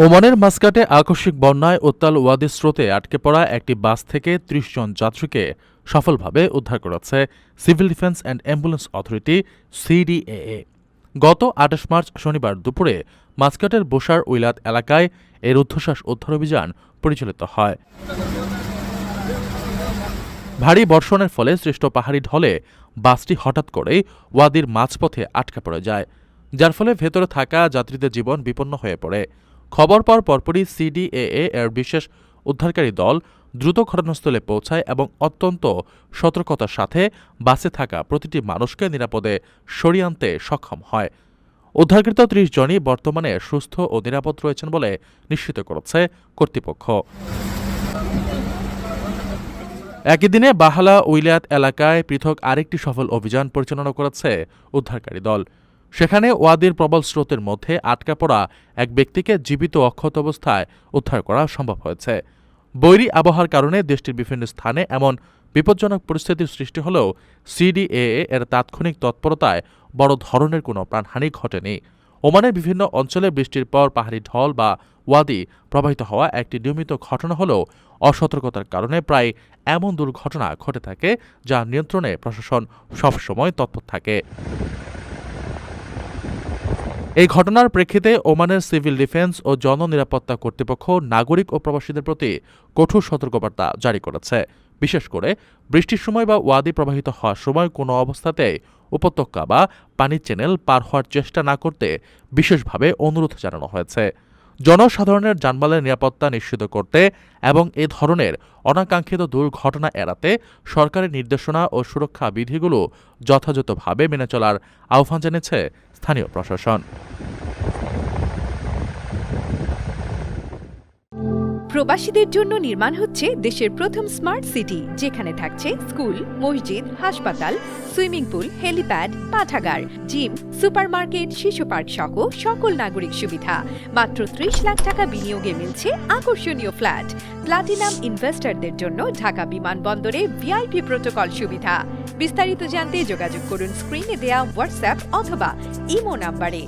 ওমানের মাস্কাটে আকস্মিক বন্যায় উত্তাল ওয়াদির স্রোতে আটকে পড়া একটি বাস থেকে ৩০ জন যাত্রীকে সফলভাবে উদ্ধার করেছে civil defence and ambulance authority CDAA. গত ২৮ মার্চ শনিবার দুপুরে মাস্কাটের বোসার উইলাত এলাকায় এর উদ্ধার অভিযান পরিচালিত হয়। ভারী বর্ষণের ফলে সৃষ্ট পাহাড়ি ঢলে বাসটি হঠাৎ করেই ওয়াদির মাঝপথে আটকা পড়ে যায়, যার ফলে ভেতরে থাকা যাত্রীদের জীবন বিপন্ন হয়ে পড়ে। খবর পাওয়ার পরপরই সিডিএএ এর বিশেষ উদ্ধারকারী দল দ্রুত ঘটনাস্থলে পৌঁছায় এবং অত্যন্ত সতর্কতার সাথে বাসে থাকা প্রতিটি মানুষকে নিরাপদে সরিয়ে আনতে সক্ষম হয়। উদ্ধারকৃত ৩০ জনই বর্তমানে সুস্থ ও নিরাপদ রয়েছেন বলে নিশ্চিত করেছে কর্তৃপক্ষ। একই দিনে বাহালা উইলাত এলাকায় পৃথক আরেকটি সফল অভিযান পরিচালনা করেছে উদ্ধারকারী দল। সেখানে ওয়াদির প্রবল স্রোতের মধ্যে আটকা পড়া এক ব্যক্তিকে জীবিত অক্ষত অবস্থায় উদ্ধার করা সম্ভব হয়েছে। বৈরী আবহাওয়ার কারণে দেশটির বিভিন্ন স্থানে এমন বিপজ্জনক পরিস্থিতির সৃষ্টি হলেও সিডিএএ এর তাৎক্ষণিক তৎপরতায় বড় ধরনের কোনো প্রাণহানি ঘটেনি। ওমানের বিভিন্ন অঞ্চলে বৃষ্টির পর পাহাড়ি ঢল বা ওয়াদি প্রবাহিত হওয়া একটি নিয়মিত ঘটনা হলেও অসতর্কতার কারণে প্রায় এমন দুর্ঘটনা ঘটে থাকে যা নিয়ন্ত্রণে প্রশাসন সবসময় তৎপর থাকে। এই ঘটনার প্রেক্ষিতে ওমানের সিভিল ডিফেন্স ও জননিরাপত্তা কর্তৃপক্ষ নাগরিক ও প্রবাসীদের প্রতি কঠোর সতর্কবার্তা জারি করেছে। বিশেষ করে বৃষ্টির সময় বা ওয়াদি প্রবাহিত হওয়ার সময় কোনো অবস্থাতেই উপত্যকা বা পানির চ্যানেল পার হওয়ার চেষ্টা না করতে বিশেষভাবে অনুরোধ জানানো হয়েছে। জনসাধারণের যানবাহনের নিরাপত্তা নিশ্চিত করতে এবং এ ধরনের অনাকাঙ্ক্ষিত দুর্ঘটনা এড়াতে সরকারের নির্দেশনা ও সুরক্ষা বিধিগুলো যথাযথভাবে মেনে চলার আহ্বান জানিয়েছে স্থানীয় প্রশাসন। প্রবাসীদের জন্য নির্মাণ হচ্ছে দেশের প্রথম স্মার্ট সিটি, যেখানে থাকছে স্কুল, মসজিদ, হাসপাতাল, সুইমিং পুল, হেলিপ্যাড, পাঠাগার, জিম, সুপারমার্কেট, শিশু পার্ক সহ সকল নাগরিক সুবিধা। মাত্র ৩০ লাখ টাকা বিনিয়োগে মিলছে আকর্ষণীয় ফ্ল্যাট। প্লাটিনাম ইনভেস্টরদের জন্য ঢাকা বিমানবন্দরে ভিআইপি প্রোটোকল সুবিধা। বিস্তারিত জানতে যোগাযোগ করুন স্ক্রিনে দেয়া হোয়াটসঅ্যাপ অথবা ইমো নাম্বারে।